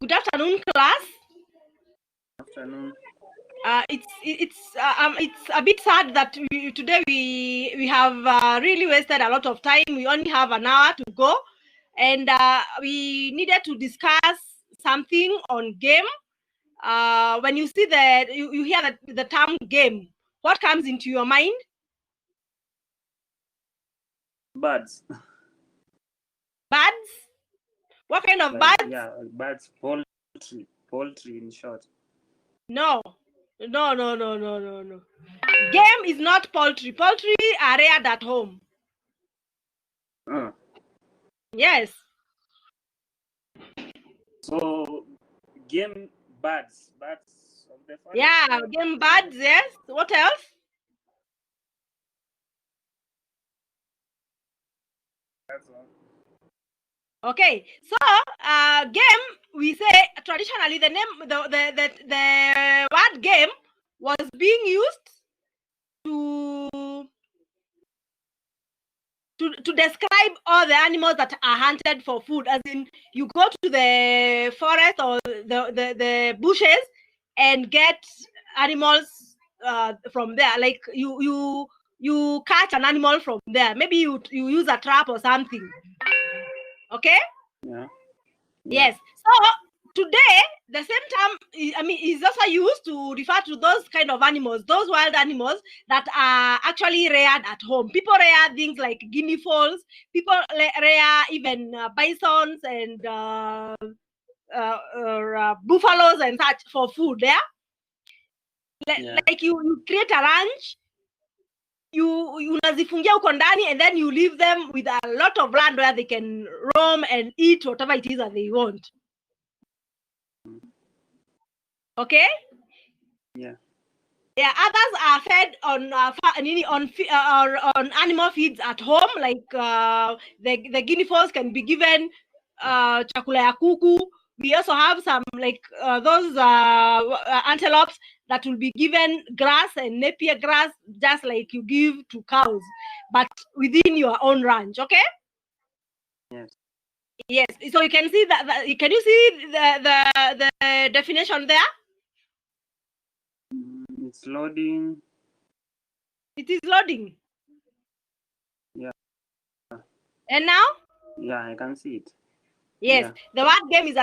Good afternoon, class. Afternoon. It's a bit sad that today we have really wasted a lot of time. We only have an hour to go, and we needed to discuss something on game. When you see you hear the term game, what comes into your mind? Birds. Birds? What kind of birds? Yeah, birds, poultry in short. No. Game is not poultry. Poultry are reared at home. Yes. So, game birds of the forest. Yeah, game birds, yes. What else? That's all. Okay, so game, we say traditionally the name, the word game was being used to describe all the animals that are hunted for food. As in, you go to the forest or the bushes and get animals from there. Like you catch an animal from there. Maybe you use a trap or something. Okay. Yeah. Yes. So today, the same term, is also used to refer to those kind of animals, those wild animals that are actually reared at home. People rear things like guinea fowls. People rear even bisons and buffaloes and such for food. Like you create a ranch. Unazifungia huko ndani, and then you leave them with a lot of land where they can roam and eat whatever it is that they want. Okay. Yeah. Others are fed on animal feeds at home, like the guinea fowls can be given chakula ya kuku. We also have some like those antelopes that will be given grass and napier grass, just like you give to cows, but within your own ranch. Okay. Yes. So you can see that. Can you see the definition there? It's loading. It is loading. Yeah. And now? Yeah, I can see it. Yes, the word game is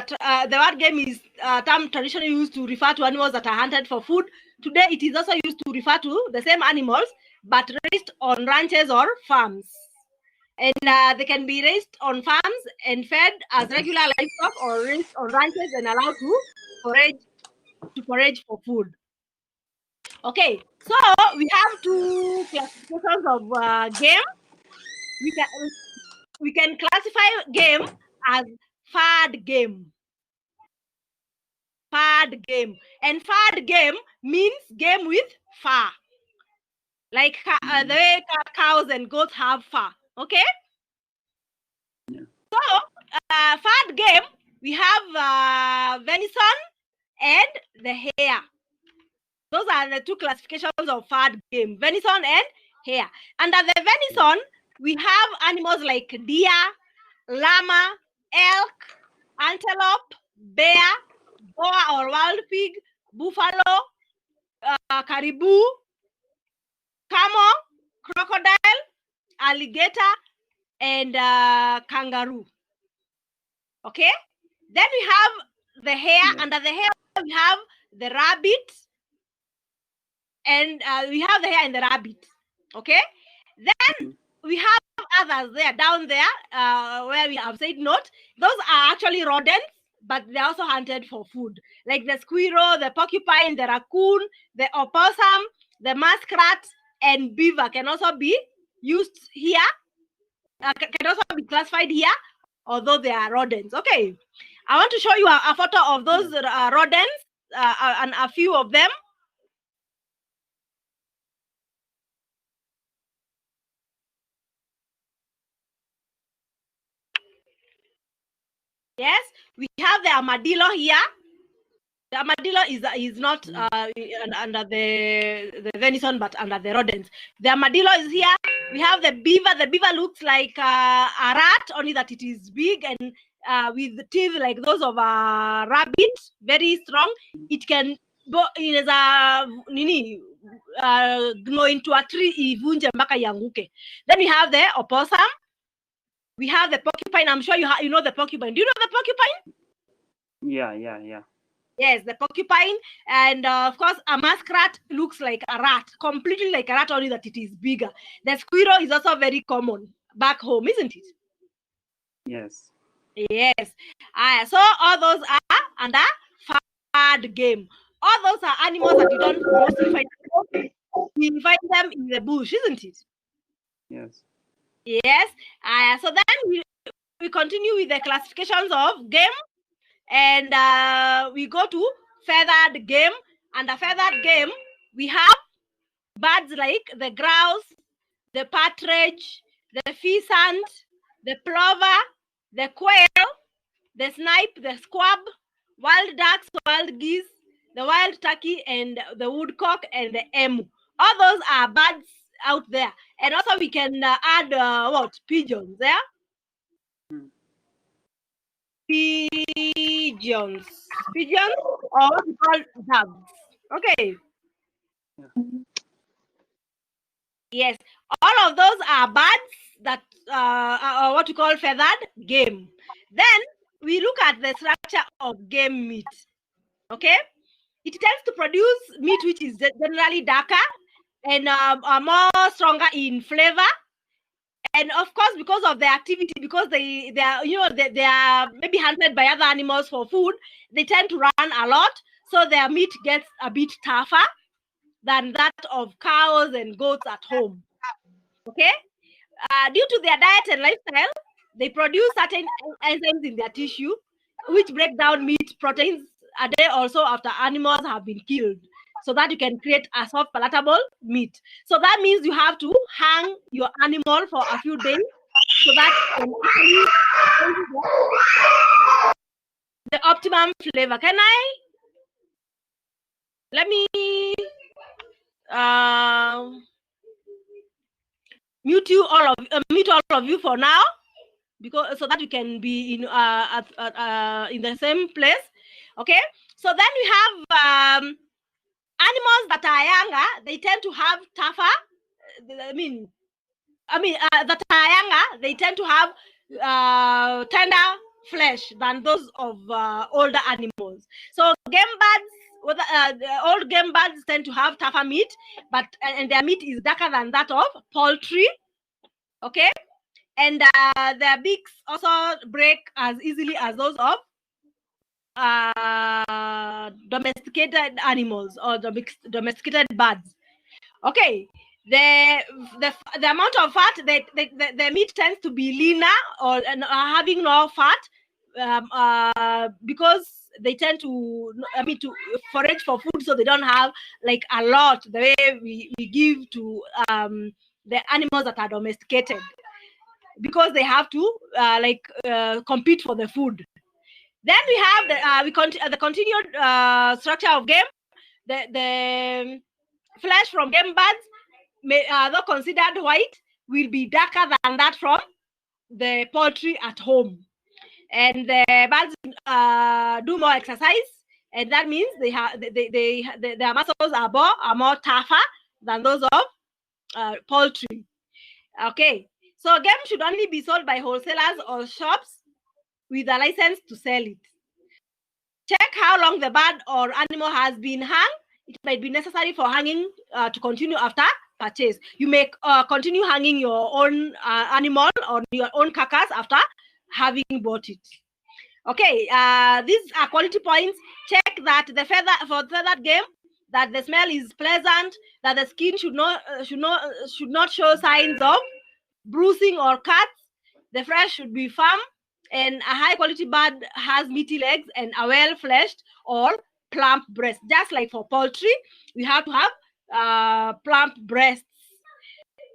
a term traditionally used to refer to animals that are hunted for food. Today, it is also used to refer to the same animals, but raised on ranches or farms. And they can be raised on farms and fed as regular livestock, or raised on ranches and allowed to forage for food. Okay, so we have two classifications of game. We can classify game as fad game. Fad game. And fad game means game with fur. Like the way cows and goats have fur. Okay? Yeah. So, fad game, we have venison and the hare. Those are the two classifications of fad game, venison and hare. Under the venison, we have animals like deer, llama, elk, antelope, bear, boar or wild pig, buffalo, caribou, camel, crocodile, alligator, and kangaroo. Okay? Then we have the hare. Under the hare, we have the rabbit, and we have the hare and the rabbit. Okay? Then we have others there, down there, where we have said note. Those are actually rodents, but they're also hunted for food. Like the squirrel, the porcupine, the raccoon, the opossum, the muskrat, and beaver can also be used here, can also be classified here, although they are rodents. Okay, I want to show you a photo of those rodents and a few of them. Yes, we have the armadillo here. The armadillo is not under the venison, but under the rodents. The armadillo is here. We have the beaver. The beaver looks like a rat, only that it is big and with teeth like those of a rabbit, very strong. It can go in go into a tree ivunje mpaka yanguke. Then we have the opossum. We have the porcupine. I'm sure you know the porcupine. Do you know the porcupine? Yeah. Yes, the porcupine. And of course, a muskrat looks like a rat, completely like a rat, only that it is bigger. The squirrel is also very common back home, isn't it? Yes. Yes. So all those are under fad game. All those are animals that you don't mostly find. You find them in the bush, isn't it? Yes. Yes. So then we continue with the classifications of game, and we go to feathered game. Under feathered game, we have birds like the grouse, the partridge, the pheasant, the plover, the quail, the snipe, the squab, wild ducks, wild geese, the wild turkey, and the woodcock, and the emu. All those are birds out there. And also we can add pigeons there. Pigeons or what we call doves. Okay. Yes, all of those are birds that are what we call feathered game. Then we look at the structure of game meat. Okay, it tends to produce meat which is generally darker and more stronger in flavor. And of course, because of their activity, because they are maybe hunted by other animals for food, they tend to run a lot, so their meat gets a bit tougher than that of cows and goats at home. Okay, due to their diet and lifestyle, they produce certain enzymes in their tissue, which break down meat proteins a day or so after animals have been killed, so that you can create a soft, palatable meat. So that means you have to hang your animal for a few days, so that you can the optimum flavor. Let me mute all of you for now, because so that you can be in the same place. Okay, so then we have animals that are younger. They tend to have tougher. That are younger, they tend to have tender flesh than those of older animals. So game birds, the old game birds tend to have tougher meat, and their meat is darker than that of poultry. Okay, and their beaks also break as easily as those of domesticated animals or domesticated birds. Okay, the amount of fat that the meat tends to be leaner or having no fat, because they tend to to forage for food, so they don't have like a lot the way we give to the animals that are domesticated, because they have to compete for the food. Then we have the continued structure of game. The flesh from game birds, though considered white, will be darker than that from the poultry at home. And the birds do more exercise, and that means their muscles are more tougher than those of poultry. Okay, so game should only be sold by wholesalers or shops with a license to sell it. Check how long the bird or animal has been hung. It might be necessary for hanging to continue after purchase. You may continue hanging your own animal or your own carcass after having bought it. Okay, these are quality points. Check that for feathered game, that the smell is pleasant, that the skin should not show signs of bruising or cuts. The flesh should be firm, and a high quality bird has meaty legs and a well-fleshed or plump breast. Just like for poultry, we have to have plump breasts.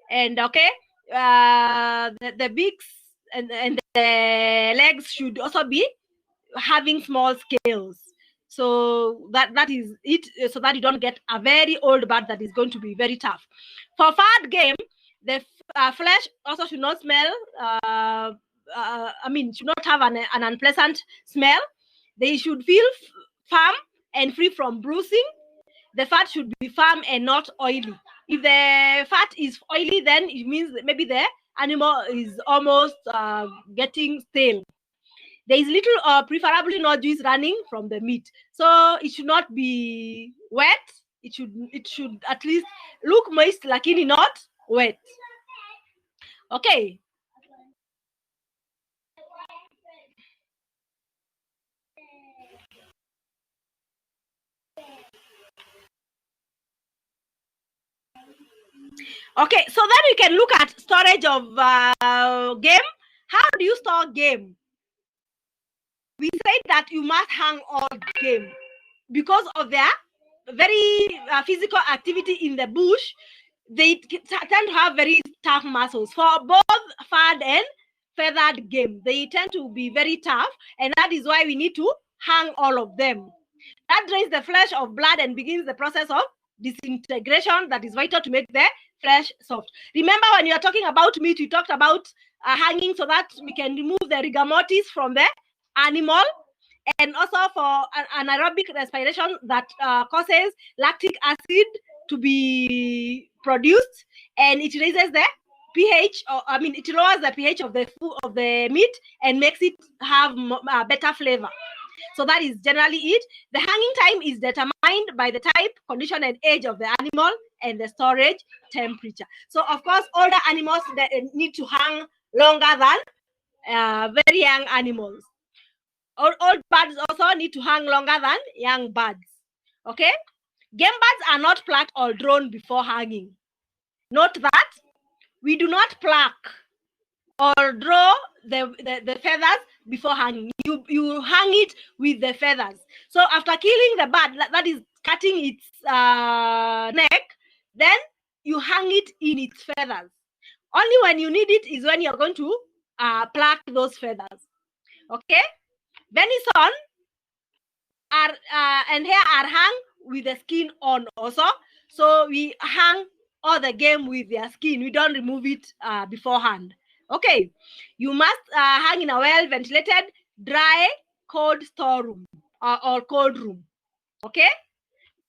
And okay, the beaks and the legs should also be having small scales, so that is it, so that you don't get a very old bird that is going to be very tough. For fat game, the flesh also should not smell should not have an unpleasant smell. They should feel firm and free from bruising. The fat should be firm and not oily. If the fat is oily, then it means that maybe the animal is almost getting stale. There is little or preferably no juice running from the meat. So it should not be wet. It should at least look moist, lakini not wet. Okay. Okay, so then we can look at storage of game. How do you store game? We said that you must hang all game because of their very physical activity in the bush. They tend to have very tough muscles. For both furred and feathered game, they tend to be very tough, and that is why we need to hang all of them. That drains the flesh of blood and begins the process of disintegration that is vital to make the flesh soft. Remember, when you are talking about meat, we talked about hanging so that we can remove the rigor mortis from the animal, and also for anaerobic respiration that causes lactic acid to be produced, and it raises the pH, it lowers the pH of the meat and makes it have better flavor. So that is generally it. The hanging time is determined by the type, condition, and age of the animal and the storage temperature. So of course, older animals need to hang longer than very young animals. Old birds also need to hang longer than young birds. Okay? Game birds are not plucked or drawn before hanging. Note that we do not pluck or draw the feathers before hanging. You hang it with the feathers. So after killing the bird, that is cutting its neck, then you hang it in its feathers. Only when you need it is when you're going to pluck those feathers. Okay? Venison and hair are hung with the skin on also. So we hang all the game with their skin. We don't remove it beforehand. Okay, you must hang in a well-ventilated, dry, cold storeroom or cold room. Okay,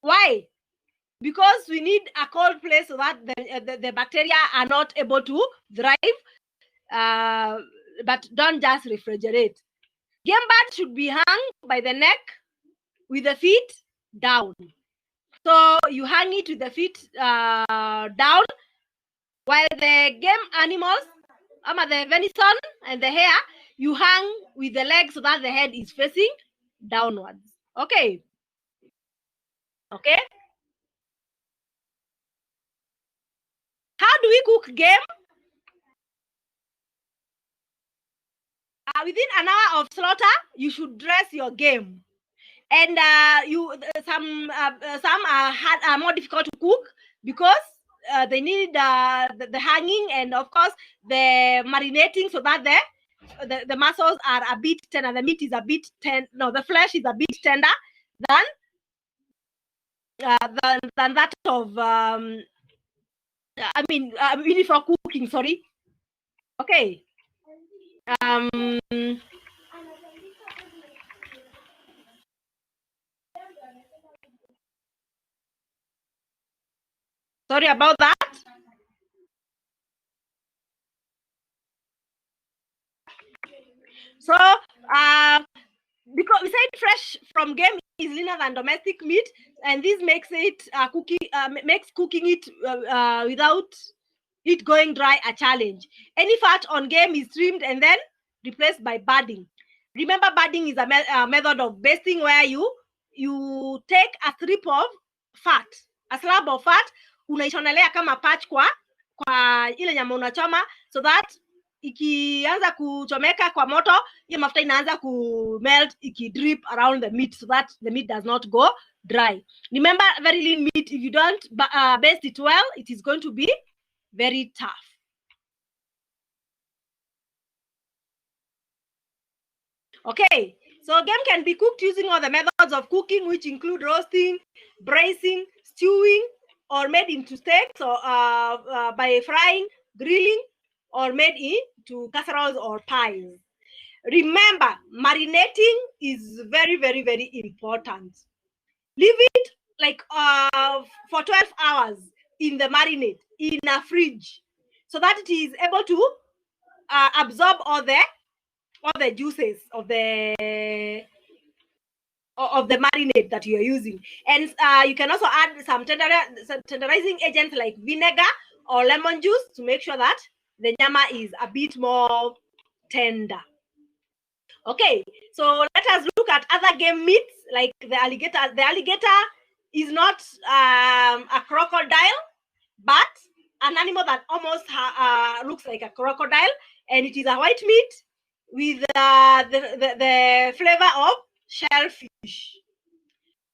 why? Because we need a cold place so that the bacteria are not able to thrive, but don't just refrigerate. Game bird should be hung by the neck with the feet down. So you hang it with the feet down, while the game animals, the venison and the hare, you hang with the legs so that the head is facing downwards. Okay. Okay. How do we cook game? Within an hour of slaughter, you should dress your game. And some are more difficult to cook because they need the hanging and of course the marinating so that the muscles are a bit tender, the meat is a bit the flesh is a bit tender than that of really for cooking. Sorry. Okay. Sorry about that. So, because we said fresh from game is leaner than domestic meat, and this makes it makes cooking it without it going dry a challenge. Any fat on game is trimmed and then replaced by budding. Remember, budding is a method of basting where you take a strip of fat, a slab of fat, unaishonelea kama patch kwa ile nyama unachoma, so that ikianza kuchomeka kwa moto, hiyo mafuta inaanza kumelt ikidrip around the meat so that the meat does not go dry. Remember, very lean meat, if you don't baste it well, it is going to be very tough. Okay, so game can be cooked using all the methods of cooking, which include roasting, braising, stewing, or made into steaks, or by frying, grilling, or made into casseroles or pies. Remember, marinating is very, very, very important. Leave it like for 12 hours in the marinade in a fridge so that it is able to absorb all the juices of the marinade that you are using. And you can also add some tenderizing agents like vinegar or lemon juice to make sure that the nyama is a bit more tender. Okay, so let us look at other game meats like the alligator. The alligator is not a crocodile, but an animal that almost looks like a crocodile, and it is a white meat with the flavor of shellfish.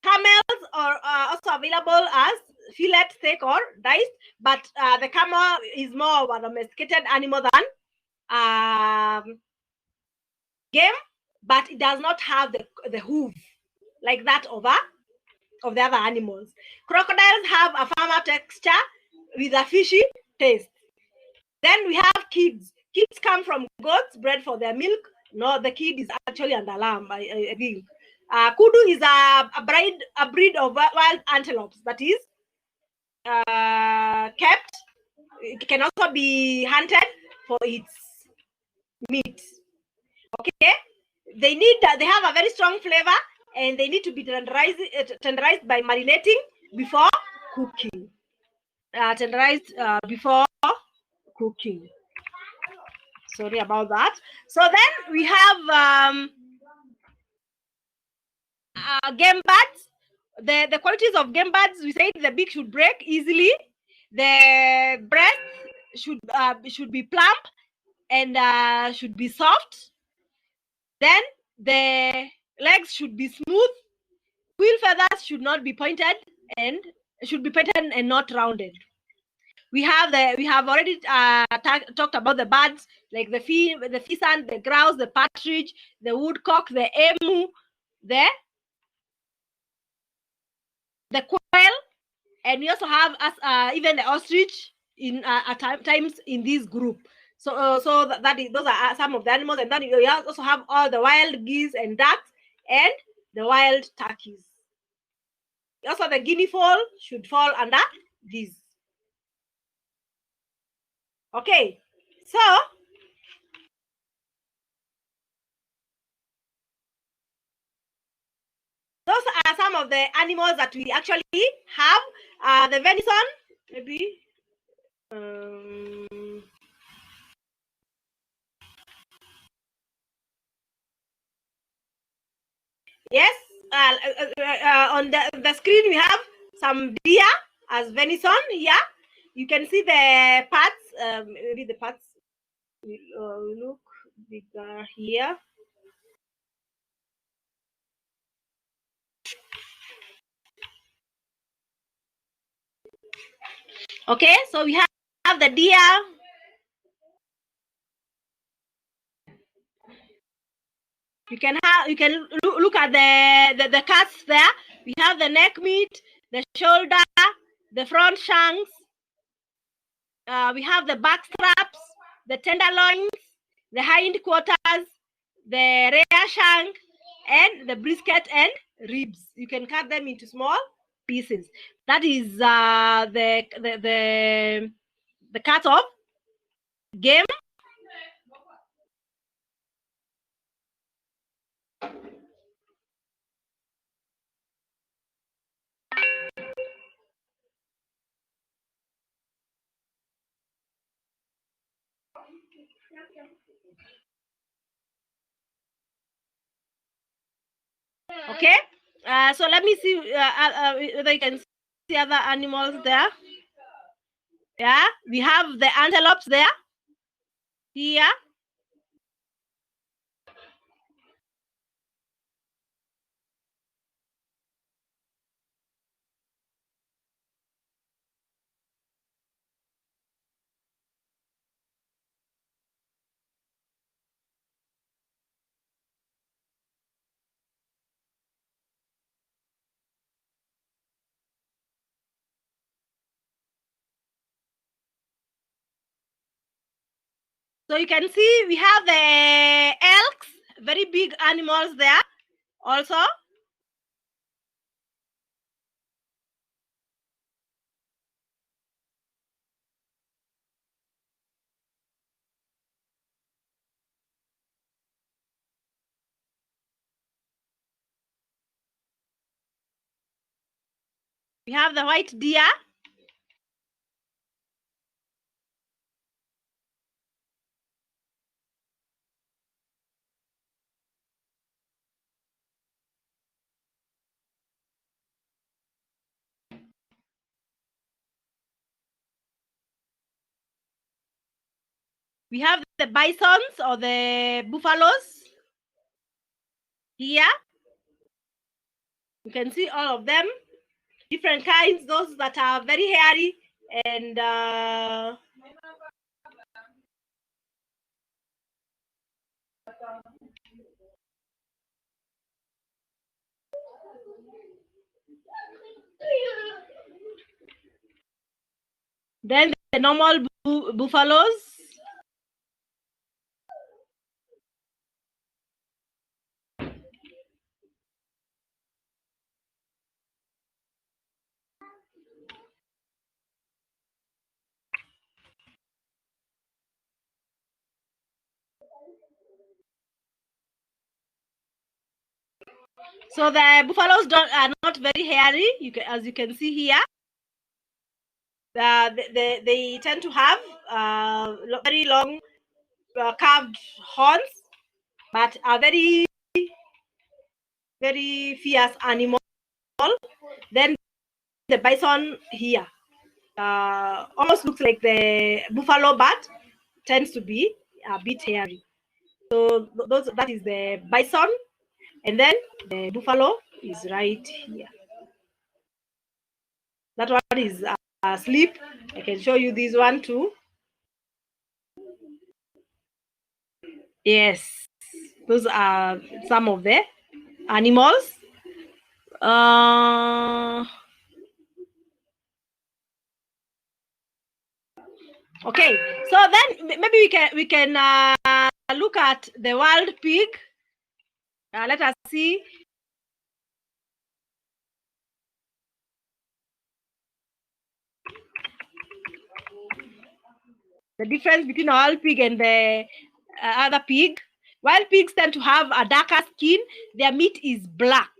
Camels are also available as fillet steak or diced, but the camel is more of a domesticated animal than game, but it does not have the hoof like that of the other animals. Crocodiles have a firmer texture with a fishy taste. Then we have kids. Kids come from goats bred for their milk. No, the kid is actually an lamb, I think. Kudu is a breed of wild antelopes that is kept. It can also be hunted for its meat. Okay, they have a very strong flavor, and they need to be tenderized by marinating before cooking. Tenderized before cooking. Sorry about that. So then we have game birds. The qualities of game birds, we say the beak should break easily, the breast should be plump and should be soft. Then the legs should be smooth. Wheel feathers should not be pointed and should be pointed and not rounded. We have already talked about the birds like the pheasant, the grouse, the partridge, the woodcock, the emu, the quail, and we also have even the ostrich in at times in this group. So those are some of the animals, and then you also have all the wild geese and ducks and the wild turkeys. Also, the guinea fowl should fall under these. Okay, so those are some of the animals that we actually have. The venison, maybe. Yes, on the screen we have some deer as venison here. You can see the parts, maybe the parts will look bigger here. Okay, so we have the deer. You can look at the cuts there. We have the neck meat, the shoulder, the front shanks. We have the back straps, the tenderloins, the hind quarters, the rear shank, and the brisket and ribs. You can cut them into small pieces. That is the cut of game. Okay, so let me see whether you can see other animals there. Yeah, we have the antelopes there. Here. So you can see we have the elks, very big animals there also. We have the white deer. We have the bisons or the buffaloes here. You can see all of them, different kinds, those that are very hairy and then the normal buffaloes. So the buffaloes are not very hairy, as you can see here. They tend to have very long curved horns, but are very, very fierce animal. Then the bison here almost looks like the buffalo, but tends to be a bit hairy. So that is the bison, and then the buffalo is right here. That one is asleep. I can show you this one too. Yes, those are some of the animals. Okay, so then maybe we can look at the wild pig. Let us see. The difference between a wild pig and the other pig. Wild pigs tend to have a darker skin. Their meat is black,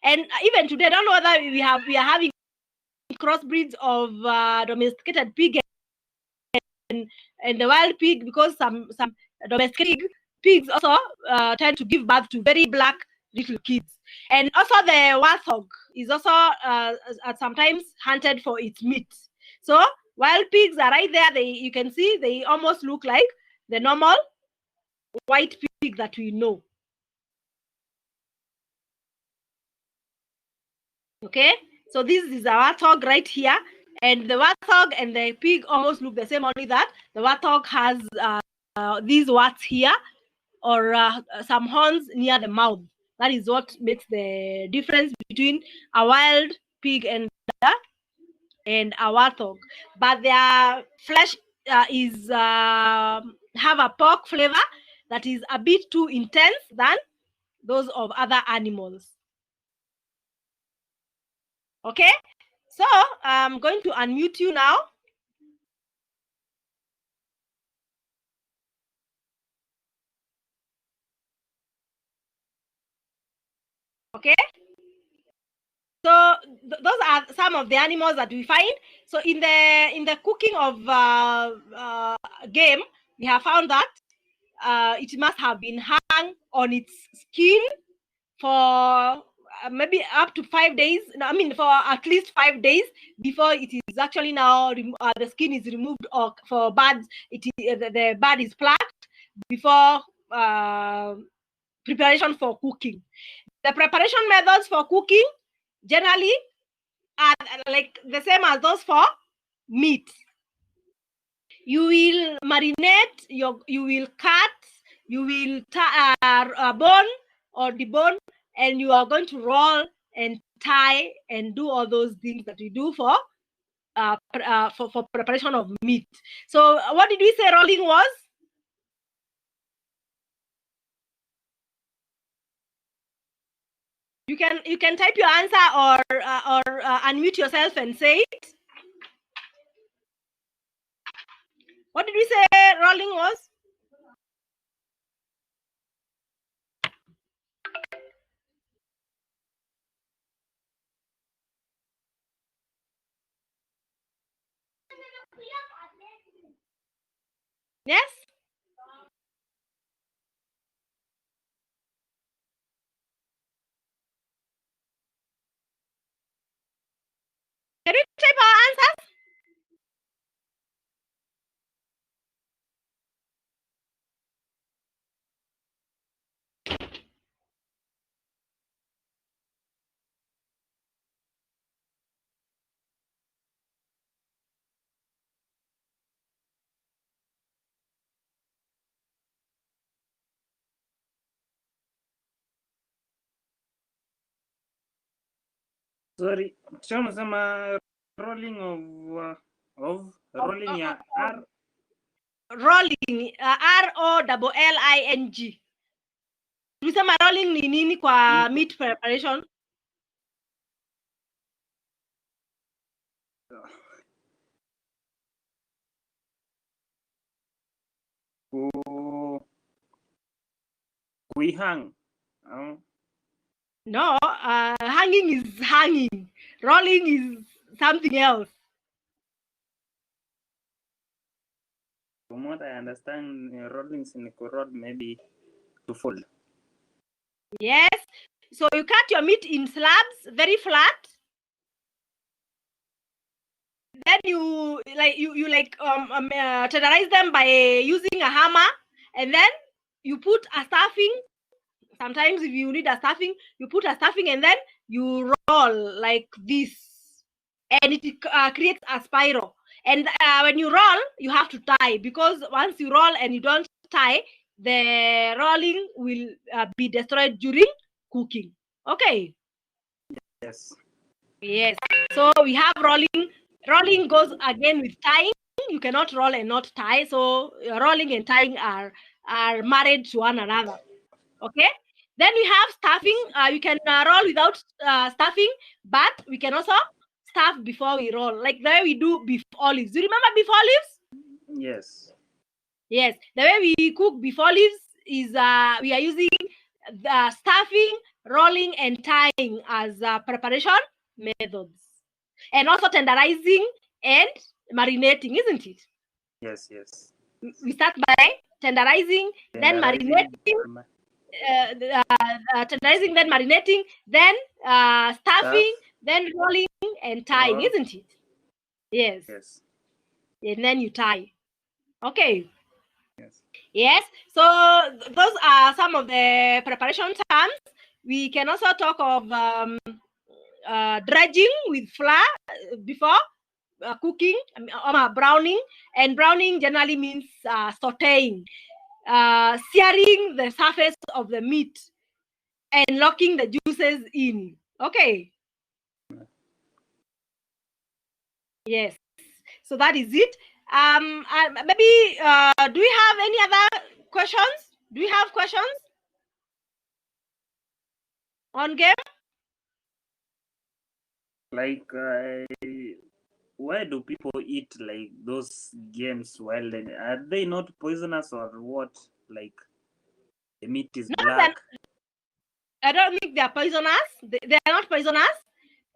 and even today, I don't know whether we are having crossbreeds of domesticated pig and the wild pig, because some domesticated pigs also tend to give birth to very black little kids. And also the warthog is also sometimes hunted for its meat. So wild pigs are right there. You can see they almost look like the normal white pig that we know. Okay, so this is a warthog right here, and the warthog and the pig almost look the same, only that the warthog has these warts here, or some horns near the mouth. That is what makes the difference between a wild pig and a warthog. But their flesh is have a pork flavor that is a bit too intense than those of other animals. Okay, so I'm going to unmute you now. Okay, so those are some of the animals that we find. So in the cooking of game, we have found that it must have been hung on its skin for maybe up to 5 days. I mean, for at least 5 days before it is actually now the skin is removed, or for birds, the bird is plucked before preparation for cooking. The preparation methods for cooking generally are like the same as those for meat. You will marinate, you will cut, you will bone or debone, and you are going to roll and tie and do all those things that we do for preparation of meat. So what did we say rolling was? You can type your answer or unmute yourself and say it. What did we say rolling was? Yes? Can you type our answers? Sorry, tunasema rolling of rolling ya R. Rolling, ROLLING. Tulisema rolling ni nini kwa meat preparation? Kuihang. No, hanging is hanging. Rolling is something else. From what I understand, rolling is in roll maybe to fold. Yes. So you cut your meat in slabs, very flat. Then you tenderize them by using a hammer, and then you put a stuffing. Sometimes if you need a stuffing, you put a stuffing and then you roll like this, and it creates a spiral. And when you roll, you have to tie, because once you roll and you don't tie, the rolling will be destroyed during cooking. Okay. Yes. Yes. So we have rolling. Rolling goes again with tying. You cannot roll and not tie. So rolling and tying are married to one another. Okay. Then we have stuffing. You can roll without stuffing, but we can also stuff before we roll. Like the way we do beef olives. Do you remember beef olives? Yes. Yes. The way we cook beef olives is we are using the stuffing, rolling, and tying as preparation methods. And also tenderizing and marinating, isn't it? Yes, yes. We start by tenderizing, then marinating, tenderizing, then marinating, then stuffing, then rolling and tying, isn't it? Yes. Yes. And then you tie. Okay. Yes. Yes. So those are some of the preparation terms. We can also talk of dredging with flour before cooking, browning. And browning generally means sauteing, searing the surface of the meat and locking the juices in. Okay. Yes. So that is it. Maybe do we have any other questions? Do we have questions on game? Like, why do people eat like those games while are they not poisonous or what? Like, the meat is black. I don't think they are poisonous. They are not poisonous.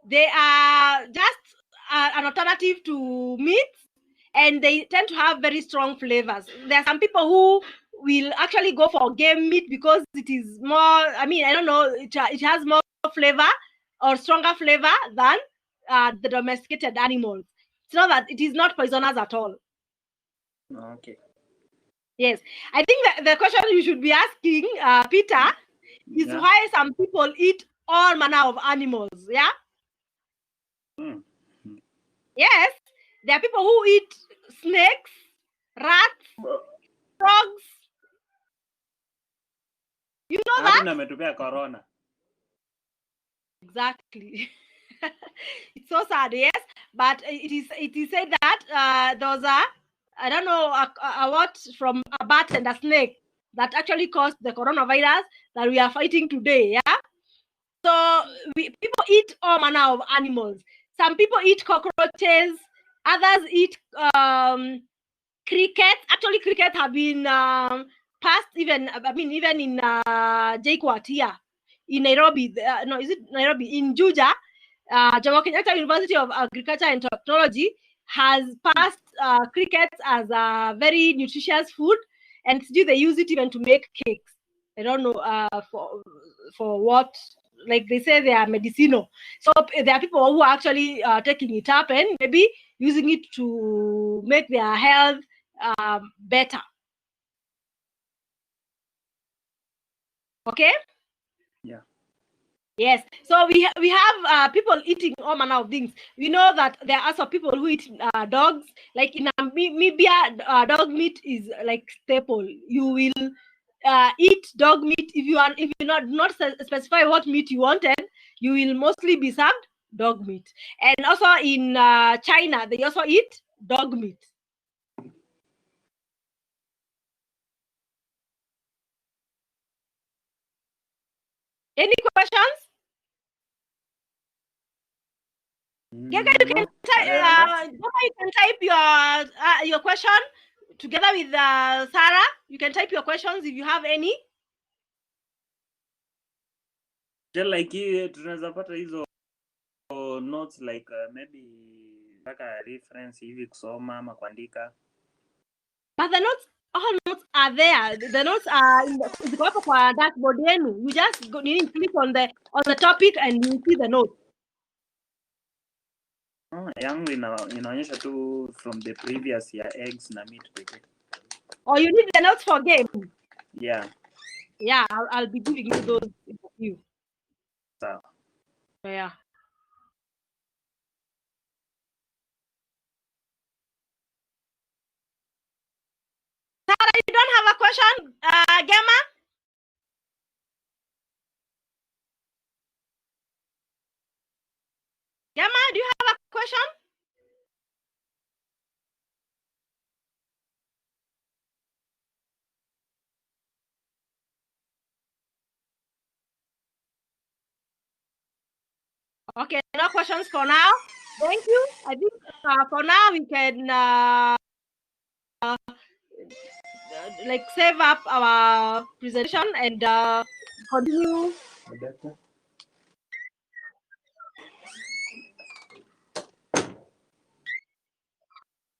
They are just an alternative to meat, and they tend to have very strong flavors. There are some people who will actually go for game meat because it is more, I don't know, it has more flavor or stronger flavor than the domesticated animals. It's not that it is not poisonous at all. Okay. Yes. I think that the question you should be asking, Peter, is why some people eat all manner of animals. Yeah? Yes. There are people who eat snakes, rats, frogs. You know that? Corona. Exactly. It's so sad, yes. But it is said that those are, I don't know, what from a bat and a snake that actually caused the coronavirus that we are fighting today. Yeah. So people eat all manner of animals. Some people eat cockroaches, others eat crickets. Actually, crickets have been passed even in JKUAT here in Nairobi. No, is it Nairobi? In Juja, Jomo Kenyatta University of Agriculture and Technology has passed crickets as a very nutritious food, and they use it even to make cakes. I don't know for what. Like they say, they are medicinal. So there are people who are actually taking it up and maybe using it to make their health better. Okay. Yeah. Yes. So we have people eating all manner of things. We know that there are also people who eat dogs. Like in Namibia, dog meat is like staple. You will eat dog meat if you not specify what meat you wanted. You will mostly be served dog meat. And also in China, they also eat dog meat. Any questions? Yeah, you can type your question together with Sarah. You can type your questions if you have any. Like tunaweza pata hizo notes like maybe like reference hivi kusoma ama kuandika. But the notes, all notes are there. The notes are in the dashboard. You just click on the topic and you see the notes. Yangu inaonyesha tu from the previous year eggs na meat pekee. Or you need the notes for game. Yeah. Yeah, I'll be giving you those in a few. Sawa. Yeah. Sarah, you don't have a question, Gemma? Gemma, do you have a question? Okay, no questions for now. Thank you. I think for now we can like save up our presentation and continue